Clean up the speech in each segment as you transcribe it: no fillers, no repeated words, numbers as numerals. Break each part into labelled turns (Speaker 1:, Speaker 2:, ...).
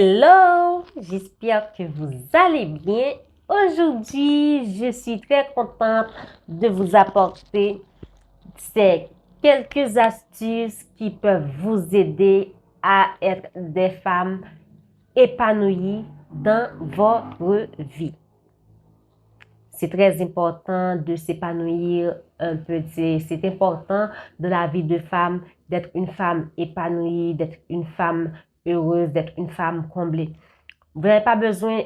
Speaker 1: Hello, j'espère que vous allez bien. Aujourd'hui, je suis très contente de vous apporter ces quelques astuces qui peuvent vous aider à être des femmes épanouies dans votre vie. C'est très important de s'épanouir un peu. C'est important dans la vie de femme d'être une femme épanouie, d'être une femme heureuse, d'être une femme comblée. Vous n'avez pas besoin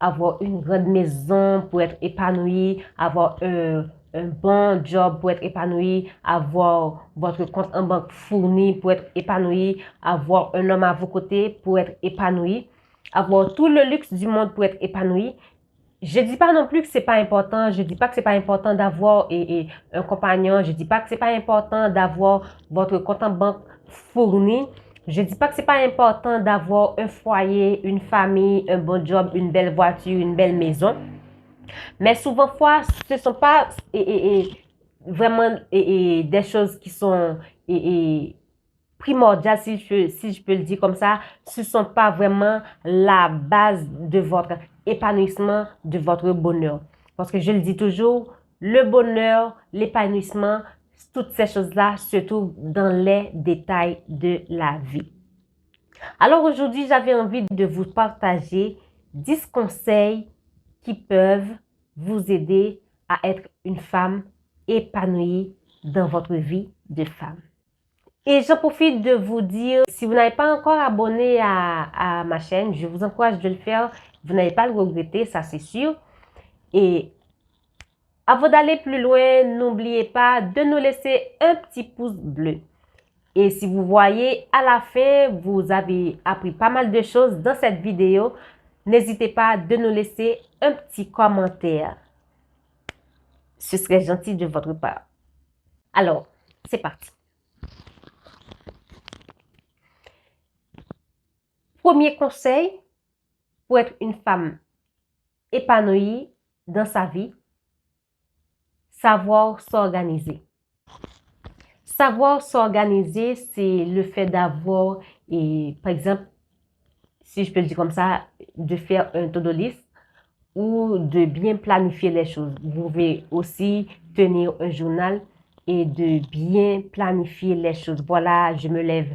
Speaker 1: d'avoir une grande maison pour être épanoui, avoir un bon job pour être épanoui, avoir votre compte en banque fourni pour être épanoui, avoir un homme à vos côtés pour être épanoui, avoir tout le luxe du monde pour être épanoui. Je dis pas non plus que c'est pas important. Je dis pas que c'est pas important d'avoir un compagnon. Je dis pas que c'est pas important d'avoir votre compte en banque fourni. Je dis pas que c'est pas important d'avoir un foyer, une famille, un bon job, une belle voiture, une belle maison. Mais souvent fois, ce sont pas vraiment des choses qui sont primordiales, si je peux le dire comme ça. Ce sont pas vraiment la base de votre épanouissement, de votre bonheur. Parce que je le dis toujours, le bonheur, l'épanouissement, toutes ces choses-là se trouvent dans les détails de la vie. Alors aujourd'hui, j'avais envie de vous partager 10 conseils qui peuvent vous aider à être une femme épanouie dans votre vie de femme. Et j'en profite de vous dire, si vous n'avez pas encore abonné à ma chaîne, je vous encourage de le faire. Vous n'allez pas le regretter, ça c'est sûr. Et avant d'aller plus loin, n'oubliez pas de nous laisser un petit pouce bleu. Et si vous voyez à la fin, vous avez appris pas mal de choses dans cette vidéo, n'hésitez pas de nous laisser un petit commentaire. Ce serait gentil de votre part. Alors, c'est parti. Premier conseil pour être une femme épanouie dans sa vie, savoir s'organiser. Savoir s'organiser, c'est le fait d'avoir, par exemple, si je peux le dire comme ça, de faire un to-do list ou de bien planifier les choses. Vous pouvez aussi tenir un journal et de bien planifier les choses. Voilà, je me lève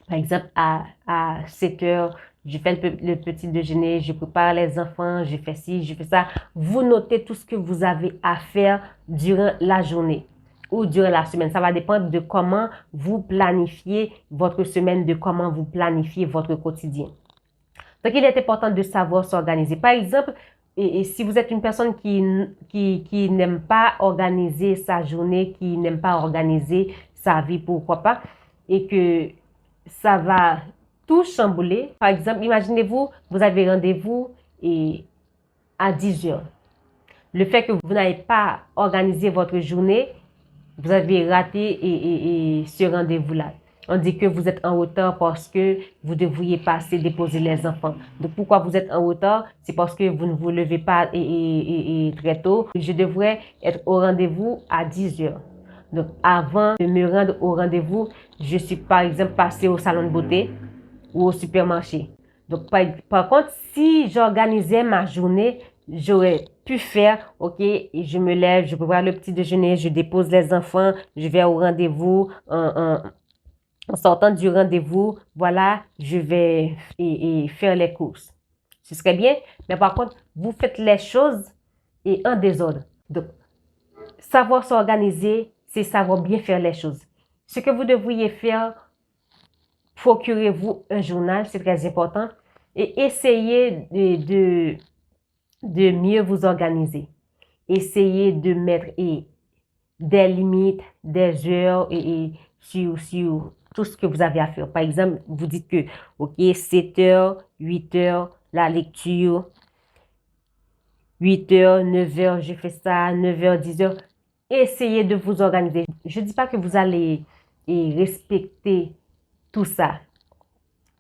Speaker 1: par exemple, à 7 heures, je fais le petit déjeuner, je prépare les enfants, je fais ci, je fais ça. Vous notez tout ce que vous avez à faire durant la journée ou durant la semaine. Ça va dépendre de comment vous planifiez votre semaine, de comment vous planifiez votre quotidien. Donc, il est important de savoir s'organiser. Par exemple, si vous êtes une personne qui n'aime pas organiser sa journée, qui n'aime pas organiser sa vie, pourquoi pas, et que ça va tout chambouler. Par exemple, imaginez-vous, vous avez rendez-vous à 10 heures. Le fait que vous n'avez pas organisé votre journée, vous avez raté ce rendez-vous-là. On dit que vous êtes en retard parce que vous devriez passer déposer les enfants. Donc, pourquoi vous êtes en retard? C'est parce que vous ne vous levez pas très tôt. Je devrais être au rendez-vous à 10 heures. Donc, avant de me rendre au rendez-vous, je suis par exemple passée au salon de beauté ou au supermarché. Donc, par contre, si j'organisais ma journée, j'aurais pu faire, ok, et je me lève, je prépare le petit déjeuner, je dépose les enfants, je vais au rendez-vous, en sortant du rendez-vous, voilà, je vais faire les courses. Ce serait bien, mais par contre, vous faites les choses en désordre. Donc, savoir s'organiser, c'est savoir bien faire les choses. Ce que vous devriez faire, procurez-vous un journal, c'est très important, et essayez de mieux vous organiser. Essayez de mettre des limites, des heures sur tout ce que vous avez à faire. Par exemple, vous dites que, ok, 7 heures, 8 heures, la lecture, 8 heures, 9 heures, je fais ça, 9 heures, 10 heures. Essayez de vous organiser. Je ne dis pas que vous allez respecter tout ça,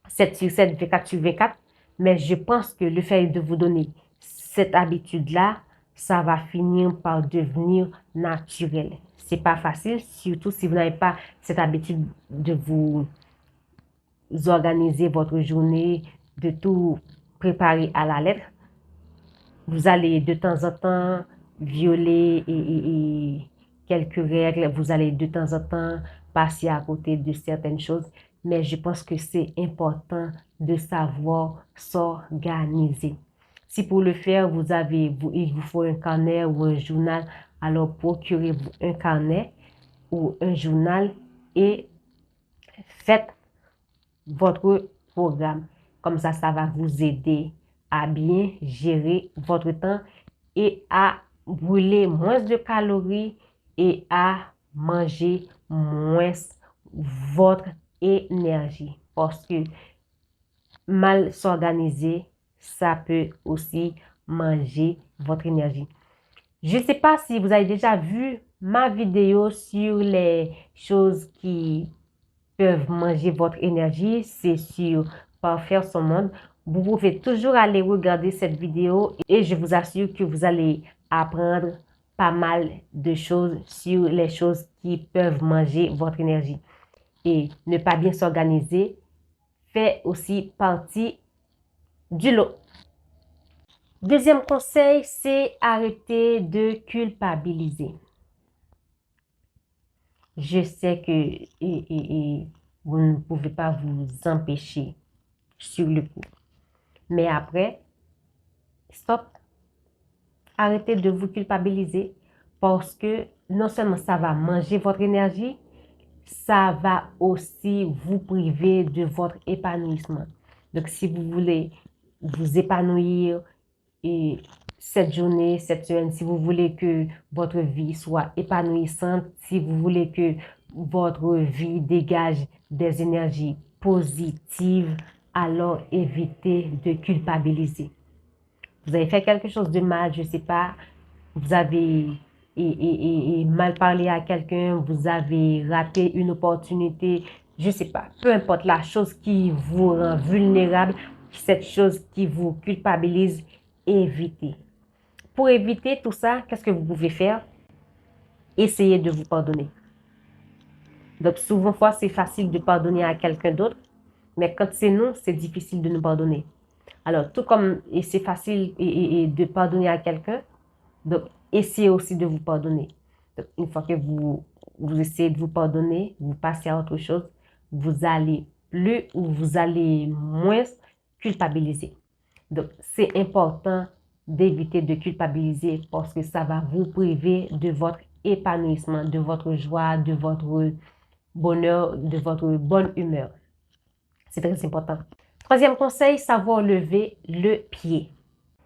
Speaker 1: 7 sur 7, 24 sur 24, mais je pense que le fait de vous donner cette habitude-là, ça va finir par devenir naturel. C'est pas facile, surtout si vous n'avez pas cette habitude de vous organiser votre journée, de tout préparer à la lettre. Vous allez de temps en temps violer et quelques règles. Vous allez de temps en temps passer à côté de certaines choses. Mais je pense que c'est important de savoir s'organiser. Si pour le faire, il vous faut un carnet ou un journal, alors procurez-vous un carnet ou un journal et faites votre programme. Comme ça va vous aider à bien gérer votre temps et à brûler moins de calories et à manger moins votre énergie. Parce que mal s'organiser, ça peut aussi manger votre énergie. Je ne sais pas si vous avez déjà vu ma vidéo sur les choses qui peuvent manger votre énergie. C'est sur Parfaire son monde. Vous pouvez toujours aller regarder cette vidéo et je vous assure que vous allez apprendre pas mal de choses sur les choses qui peuvent manger votre énergie. Et ne pas bien s'organiser fait aussi partie du lot. Deuxième conseil, c'est arrêter de culpabiliser. Je sais que vous ne pouvez pas vous empêcher sur le coup. Mais après, stop. Arrêtez de vous culpabiliser parce que non seulement ça va manger votre énergie, ça va aussi vous priver de votre épanouissement. Donc, si vous voulez vous épanouir et cette journée, cette semaine, si vous voulez que votre vie soit épanouissante, si vous voulez que votre vie dégage des énergies positives, alors évitez de culpabiliser. Vous avez fait quelque chose de mal, je ne sais pas, vous avez mal parlé à quelqu'un, vous avez raté une opportunité, je ne sais pas, peu importe la chose qui vous rend vulnérable, cette chose qui vous culpabilise, évitez. Pour éviter tout ça, qu'est-ce que vous pouvez faire? Essayez de vous pardonner. Donc, souvent, c'est facile de pardonner à quelqu'un d'autre, mais quand c'est nous, c'est difficile de nous pardonner. Alors, tout comme c'est facile de pardonner à quelqu'un, donc essayez aussi de vous pardonner. Donc, une fois que vous essayez de vous pardonner, vous passez à autre chose, vous allez plus ou vous allez moins culpabiliser. Donc, c'est important d'éviter de culpabiliser parce que ça va vous priver de votre épanouissement, de votre joie, de votre bonheur, de votre bonne humeur. C'est très important. Troisième conseil, savoir lever le pied.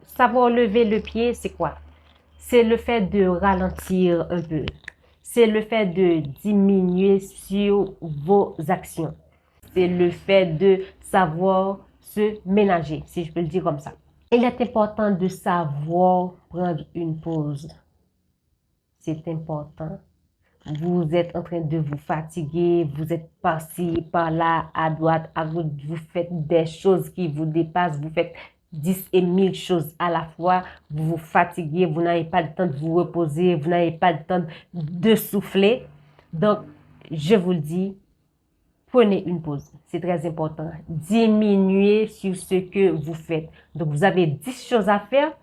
Speaker 1: Savoir lever le pied, c'est quoi? C'est le fait de ralentir un peu. C'est le fait de diminuer sur vos actions. C'est le fait de savoir se ménager, si je peux le dire comme ça. Il est important de savoir prendre une pause. C'est important. Vous êtes en train de vous fatiguer, vous êtes par-ci, par-là, à droite, à gauche, vous faites des choses qui vous dépassent, vous faites 10 et 1000 choses à la fois, vous vous fatiguez, vous n'avez pas le temps de vous reposer, vous n'avez pas le temps de souffler. Donc, je vous le dis, prenez une pause. C'est très important. Diminuez sur ce que vous faites. Donc, vous avez 10 choses à faire.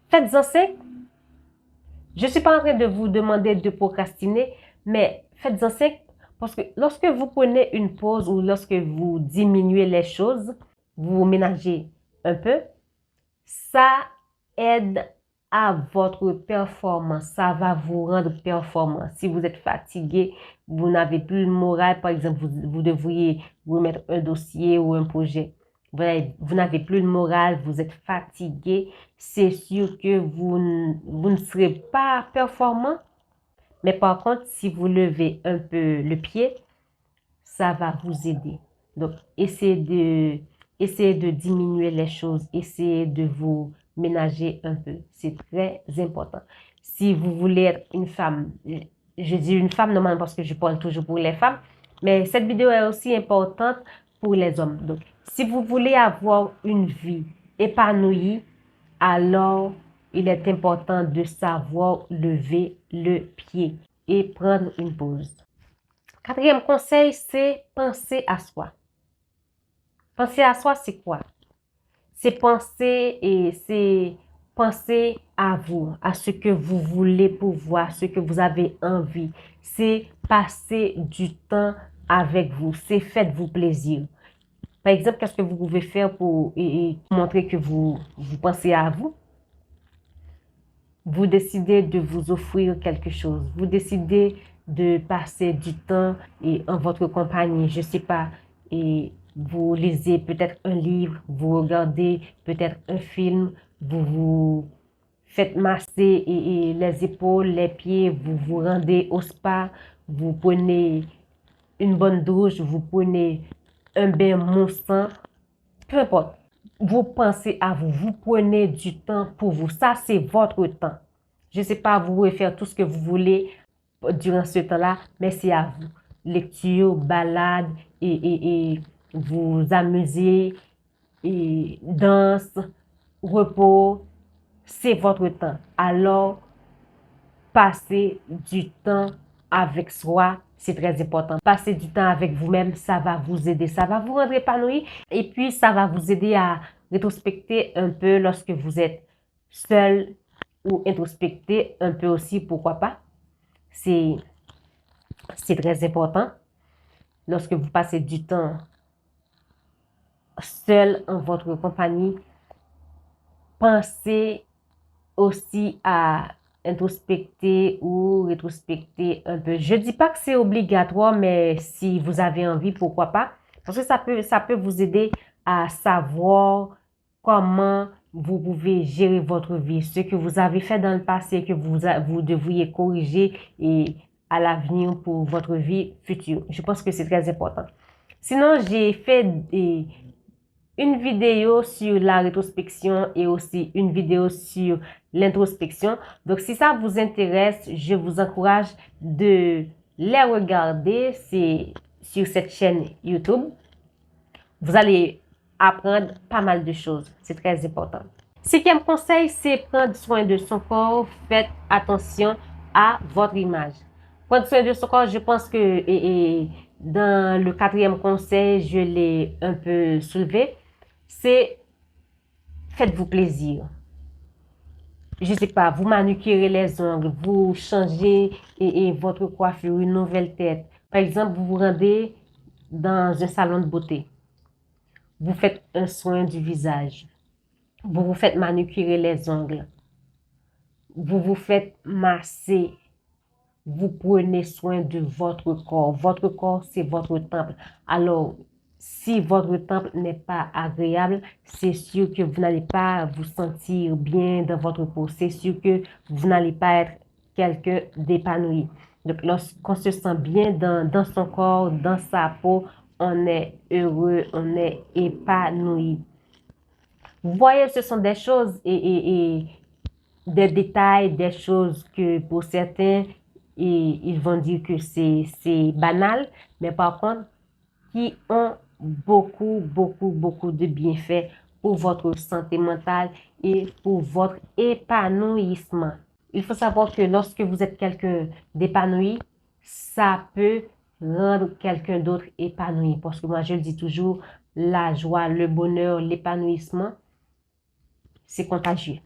Speaker 1: Faites-en 5. Je ne suis pas en train de vous demander de procrastiner, mais faites-en 5 parce que lorsque vous prenez une pause ou lorsque vous diminuez les choses, vous vous ménagez un peu, ça aide à votre performance. Ça va vous rendre performant. Si vous êtes fatigué, vous n'avez plus le moral, par exemple, vous devriez remettre un dossier ou un projet. Vous n'avez plus le moral, vous êtes fatigué, c'est sûr que vous ne serez pas performant. Mais par contre, si vous levez un peu le pied, ça va vous aider. Donc, essayez de diminuer les choses, essayez de vous ménager un peu. C'est très important. Si vous voulez être une femme, je dis une femme normalement parce que je parle toujours pour les femmes, mais cette vidéo est aussi importante pour les hommes. Donc, si vous voulez avoir une vie épanouie, alors il est important de savoir lever le pied et prendre une pause. Quatrième conseil, c'est penser à soi. Penser à soi, c'est quoi? C'est penser à vous, à ce que vous voulez pouvoir, ce que vous avez envie. C'est passer du temps avec vous. C'est faites-vous plaisir. Par exemple, qu'est-ce que vous pouvez faire pour montrer que vous pensez à vous? Vous décidez de vous offrir quelque chose. Vous décidez de passer du temps en votre compagnie. Je ne sais pas. Et vous lisez peut-être un livre, vous regardez peut-être un film, vous vous faites masser les épaules, les pieds, vous vous rendez au spa, vous prenez une bonne douche, vous prenez un bain moussant, peu importe. Vous pensez à vous, vous prenez du temps pour vous. Ça, c'est votre temps. Je ne sais pas, vous pouvez faire tout ce que vous voulez durant ce temps-là, mais c'est à vous. Lecture, balade, et vous amuser, et danse, repos, c'est votre temps. Alors, passer du temps avec soi, c'est très important. Passer du temps avec vous-même, ça va vous aider, ça va vous rendre épanoui et puis ça va vous aider à rétrospecter un peu lorsque vous êtes seul ou introspecter un peu aussi, pourquoi pas. C'est très important. Lorsque vous passez du temps seul en votre compagnie, pensez aussi à introspecter ou rétrospecter un peu. Je ne dis pas que c'est obligatoire, mais si vous avez envie, pourquoi pas? Parce que ça peut vous aider à savoir comment vous pouvez gérer votre vie, ce que vous avez fait dans le passé, que vous devriez corriger et à l'avenir pour votre vie future. Je pense que c'est très important. Sinon, j'ai fait une vidéo sur la rétrospection et aussi une vidéo sur l'introspection. Donc, si ça vous intéresse, je vous encourage de les regarder. C'est sur cette chaîne YouTube. Vous allez apprendre pas mal de choses. C'est très important. Cinquième conseil, c'est prendre soin de son corps. Faites attention à votre image. Prendre soin de son corps, je pense que dans le quatrième conseil, je l'ai un peu soulevé. C'est faites-vous plaisir. Je ne sais pas, vous manucurez les ongles, vous changez votre coiffure, une nouvelle tête. Par exemple, vous vous rendez dans un salon de beauté. Vous faites un soin du visage. Vous vous faites manucurer les ongles. Vous vous faites masser. Vous prenez soin de votre corps. Votre corps, c'est votre temple. Alors, si votre temple n'est pas agréable, c'est sûr que vous n'allez pas vous sentir bien dans votre peau. C'est sûr que vous n'allez pas être quelqu'un d'épanoui. Donc, lorsqu'on se sent bien dans son corps, dans sa peau, on est heureux, on est épanoui. Vous voyez, ce sont des choses et des détails, des choses que pour certains, ils vont dire que c'est banal, mais par contre, qui ont beaucoup de bienfaits pour votre santé mentale et pour votre épanouissement. Il faut savoir que lorsque vous êtes quelqu'un d'épanoui, ça peut rendre quelqu'un d'autre épanoui. Parce que moi, je le dis toujours, la joie, le bonheur, l'épanouissement, c'est contagieux.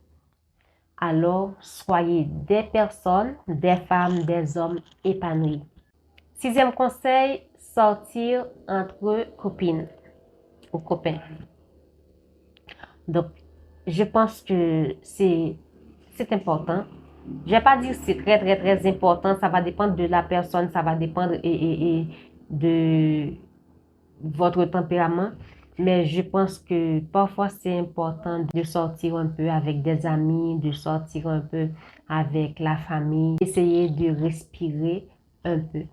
Speaker 1: Alors, soyez des personnes, des femmes, des hommes épanouis. Sixième conseil, sortir entre copines ou copains. Donc, je pense que c'est important. Je ne vais pas dire que c'est très important. Ça va dépendre de la personne, ça va dépendre de votre tempérament. Mais je pense que parfois, c'est important de sortir un peu avec des amis, de sortir un peu avec la famille, essayer de respirer un peu.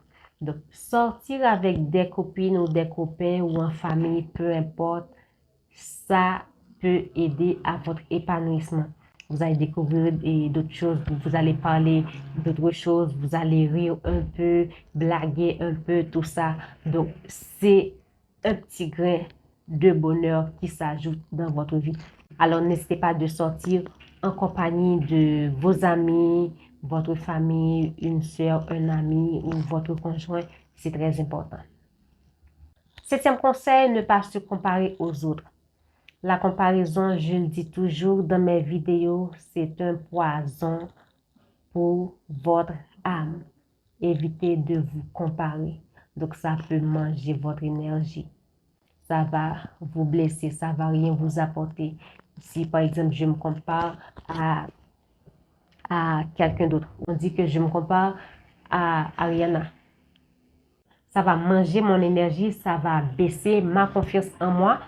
Speaker 1: Donc, sortir avec des copines ou des copains ou en famille, peu importe, ça peut aider à votre épanouissement. Vous allez découvrir d'autres choses, vous allez parler d'autres choses, vous allez rire un peu, blaguer un peu, tout ça. Donc, c'est un petit grain de bonheur qui s'ajoute dans votre vie. Alors, n'hésitez pas de sortir en compagnie de vos amis, votre famille, une soeur, un ami ou votre conjoint. C'est très important. Septième conseil, ne pas se comparer aux autres. La comparaison, je le dis toujours dans mes vidéos, c'est un poison pour votre âme. Évitez de vous comparer. Donc, ça peut manger votre énergie. Ça va vous blesser, ça va rien vous apporter. Si, par exemple, je me compare à quelqu'un d'autre, on dit que je me compare à Ariana. Ça va manger mon énergie, ça va baisser ma confiance en moi.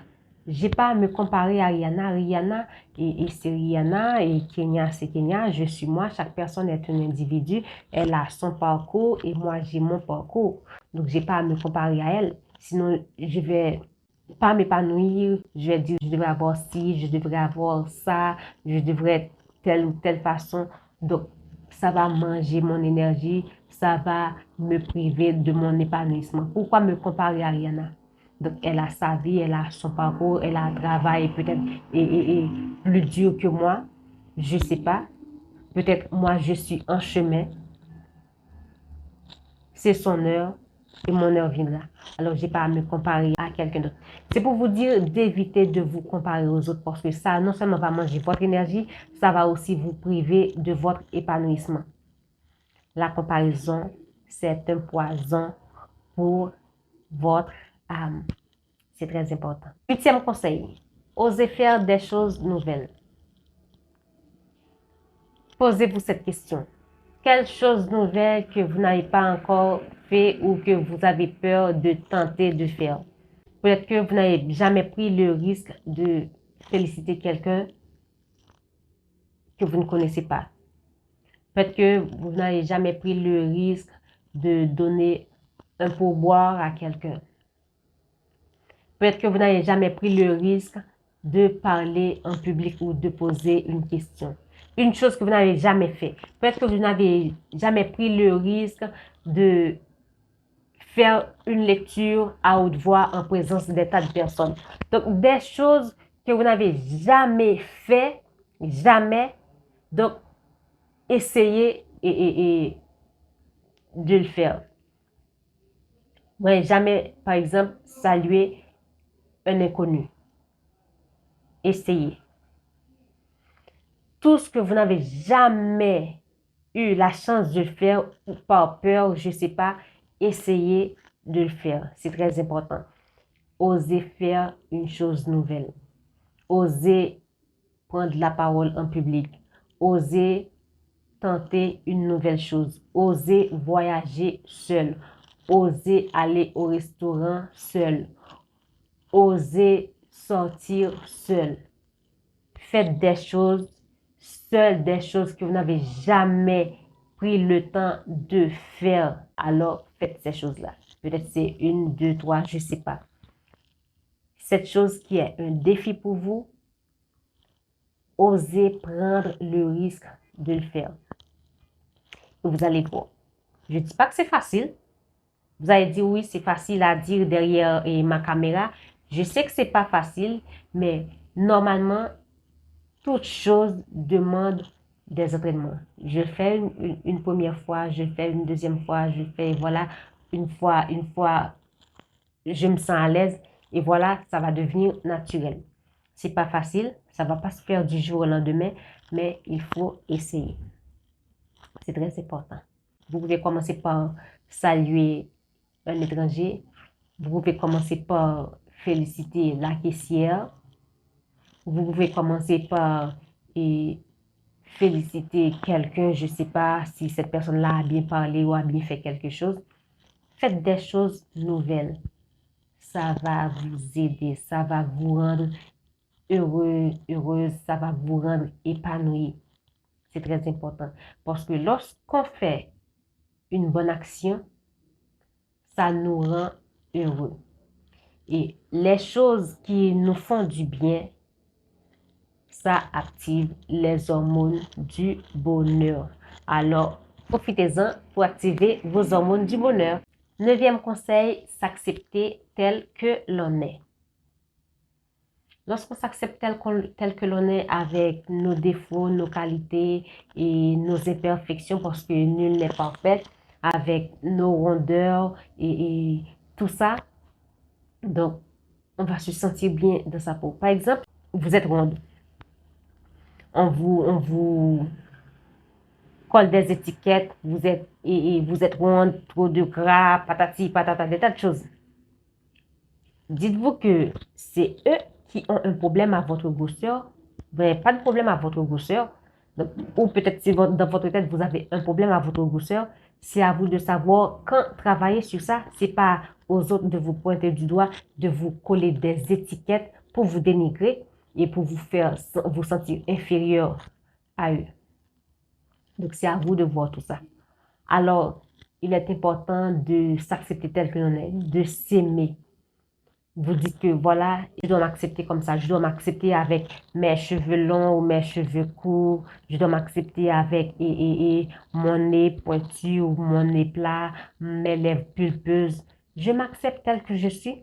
Speaker 1: J'ai pas à me comparer à Rihanna. Rihanna, et c'est Rihanna, et Kenya, c'est Kenya. Je suis moi. Chaque personne est un individu. Elle a son parcours et moi, j'ai mon parcours. Donc, j'ai pas à me comparer à elle. Sinon, je vais pas m'épanouir. Je vais dire, je devrais avoir ci, je devrais avoir ça, je devrais telle ou telle façon. Donc, ça va manger mon énergie, ça va me priver de mon épanouissement. Pourquoi me comparer à Rihanna? Donc, elle a sa vie, elle a son parcours, elle a un travail peut-être et plus dur que moi. Je ne sais pas. Peut-être moi, je suis en chemin. C'est son heure et mon heure viendra. Alors, je n'ai pas à me comparer à quelqu'un d'autre. C'est pour vous dire d'éviter de vous comparer aux autres parce que ça, non seulement va manger votre énergie, ça va aussi vous priver de votre épanouissement. La comparaison, c'est un poison pour votre âme. C'est très important. Huitième conseil, osez faire des choses nouvelles. Posez-vous cette question. Quelle chose nouvelle que vous n'avez pas encore fait ou que vous avez peur de tenter de faire? Peut-être que vous n'avez jamais pris le risque de féliciter quelqu'un que vous ne connaissez pas. Peut-être que vous n'avez jamais pris le risque de donner un pourboire à quelqu'un. Peut-être que vous n'avez jamais pris le risque de parler en public ou de poser une question. Une chose que vous n'avez jamais fait. Peut-être que vous n'avez jamais pris le risque de faire une lecture à haute voix en présence des tas de personnes. Donc, des choses que vous n'avez jamais fait, jamais. Donc, essayez de le faire. Vous n'avez jamais, par exemple, salué un inconnu. Essayez. Tout ce que vous n'avez jamais eu la chance de le faire ou par peur, je ne sais pas, essayez de le faire. C'est très important. Osez faire une chose nouvelle. Osez prendre la parole en public. Osez tenter une nouvelle chose. Osez voyager seul. Osez aller au restaurant seul. Osez sortir seul. Faites des choses seul, des choses que vous n'avez jamais pris le temps de faire. Alors, faites ces choses-là. Peut-être c'est une, deux, trois, je ne sais pas. Cette chose qui est un défi pour vous, osez prendre le risque de le faire. Vous allez voir. Je ne dis pas que c'est facile. Vous allez dire oui, c'est facile à dire derrière ma caméra. Je sais que ce n'est pas facile, mais normalement, toute chose demande des entraînements. Je fais une première fois, je fais une deuxième fois, je fais, voilà, une fois, je me sens à l'aise et voilà, ça va devenir naturel. C'est pas facile, ça va pas se faire du jour au lendemain, mais il faut essayer. C'est très important. Vous pouvez commencer par saluer un étranger. Vous pouvez commencer par féliciter la caissière. Vous pouvez commencer par féliciter quelqu'un, je ne sais pas si cette personne-là a bien parlé ou a bien fait quelque chose. Faites des choses nouvelles. Ça va vous aider, ça va vous rendre heureux, heureuse, ça va vous rendre épanoui. C'est très important. Parce que lorsqu'on fait une bonne action, ça nous rend heureux. Et les choses qui nous font du bien, ça active les hormones du bonheur. Alors, profitez-en pour activer vos hormones du bonheur. Neuvième conseil, s'accepter tel que l'on est. Lorsqu'on s'accepte tel que l'on est avec nos défauts, nos qualités et nos imperfections, parce que nul n'est parfait, avec nos rondeurs et tout ça, Donc, on va se sentir bien dans sa peau. Par exemple, vous êtes ronde. On vous colle des étiquettes, vous êtes ronde, trop de gras, patati, patata, des tas de choses. Dites-vous que c'est eux qui ont un problème à votre grosseur. Vous n'avez pas de problème à votre grosseur. Donc, ou peut-être si dans votre tête, vous avez un problème à votre grosseur. C'est à vous de savoir quand travailler sur ça. C'est pas aux autres de vous pointer du doigt, de vous coller des étiquettes pour vous dénigrer et pour vous faire vous sentir inférieur à eux. Donc, c'est à vous de voir tout ça. Alors, il est important de s'accepter tel que l'on est, de s'aimer. Vous dites que voilà, je dois m'accepter comme ça, je dois m'accepter avec mes cheveux longs ou mes cheveux courts, je dois m'accepter avec mon nez pointu ou mon nez plat, mes lèvres pulpeuses. Je m'accepte tel que je suis.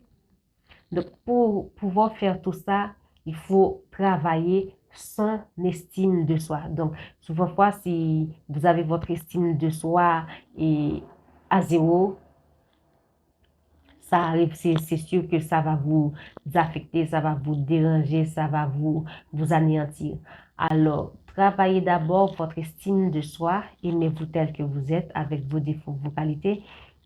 Speaker 1: Donc, pour pouvoir faire tout ça, il faut travailler son estime de soi. Donc, souvent fois, si vous avez votre estime de soi et à zéro, ça arrive, c'est sûr que ça va vous affecter, ça va vous déranger, ça va vous anéantir. Alors, travaillez d'abord votre estime de soi, aimez-vous tel que vous êtes, avec vos défauts, vos qualités,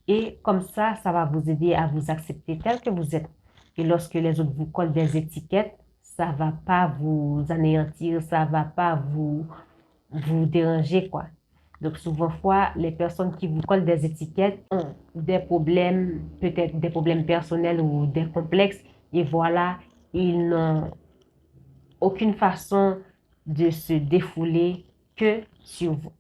Speaker 1: et comme ça va vous aider à vous accepter tel que vous êtes. Et lorsque les autres vous collent des étiquettes, ça va pas vous anéantir, ça va pas vous déranger, quoi. Donc, souvent fois, les personnes qui vous collent des étiquettes ont des problèmes, peut-être des problèmes personnels ou des complexes. Et voilà, ils n'ont aucune façon de se défouler que sur vous.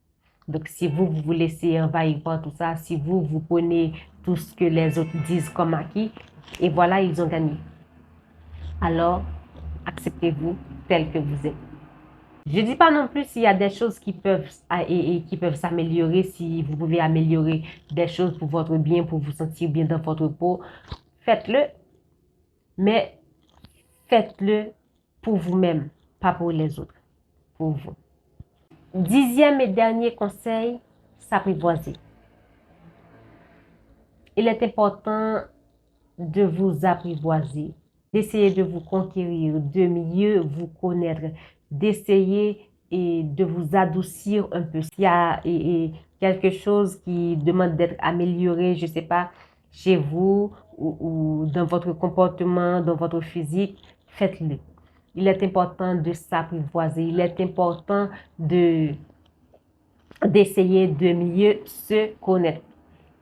Speaker 1: Donc, si vous vous laissez envahir par tout ça, si vous prenez tout ce que les autres disent comme acquis, et voilà, ils ont gagné. Alors, acceptez-vous tel que vous êtes. Je ne dis pas non plus s'il y a des choses qui peuvent, qui peuvent s'améliorer, si vous pouvez améliorer des choses pour votre bien, pour vous sentir bien dans votre peau, faites-le, mais faites-le pour vous-même, pas pour les autres, pour vous. 10e et dernier conseil, s'apprivoiser. Il est important de vous apprivoiser, d'essayer de vous conquérir, de mieux vous connaître, d'essayer et de vous adoucir un peu. S'il y a quelque chose qui demande d'être amélioré, je ne sais pas, chez vous ou dans votre comportement, dans votre physique, faites-le. Il est important de s'apprivoiser, il est important d'essayer de mieux se connaître.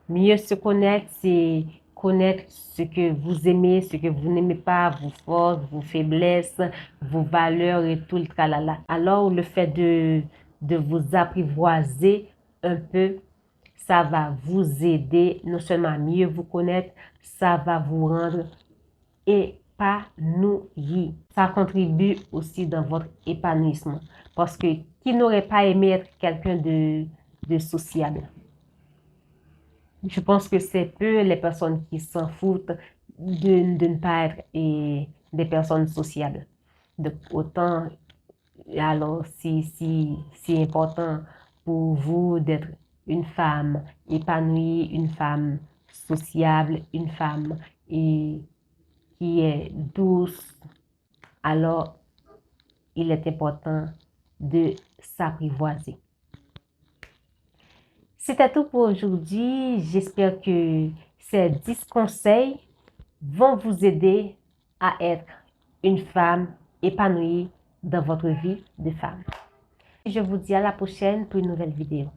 Speaker 1: Mieux se connaître, c'est connaître ce que vous aimez, ce que vous n'aimez pas, vos forces, vos faiblesses, vos valeurs et tout le tralala. Alors, le fait de vous apprivoiser un peu, ça va vous aider non seulement à mieux vous connaître, ça va vous rendre épanoui. Ça contribue aussi dans votre épanouissement. Parce que qui n'aurait pas aimé être quelqu'un de sociable? Je pense que c'est peu les personnes qui s'en foutent de ne pas être des personnes sociables. Donc, autant, alors, c'est important pour vous d'être une femme épanouie, une femme sociable, une femme qui est douce. Alors, il est important de s'apprivoiser. C'était tout pour aujourd'hui. J'espère que ces 10 conseils vont vous aider à être une femme épanouie dans votre vie de femme. Je vous dis à la prochaine pour une nouvelle vidéo.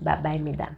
Speaker 1: Bye bye, mesdames.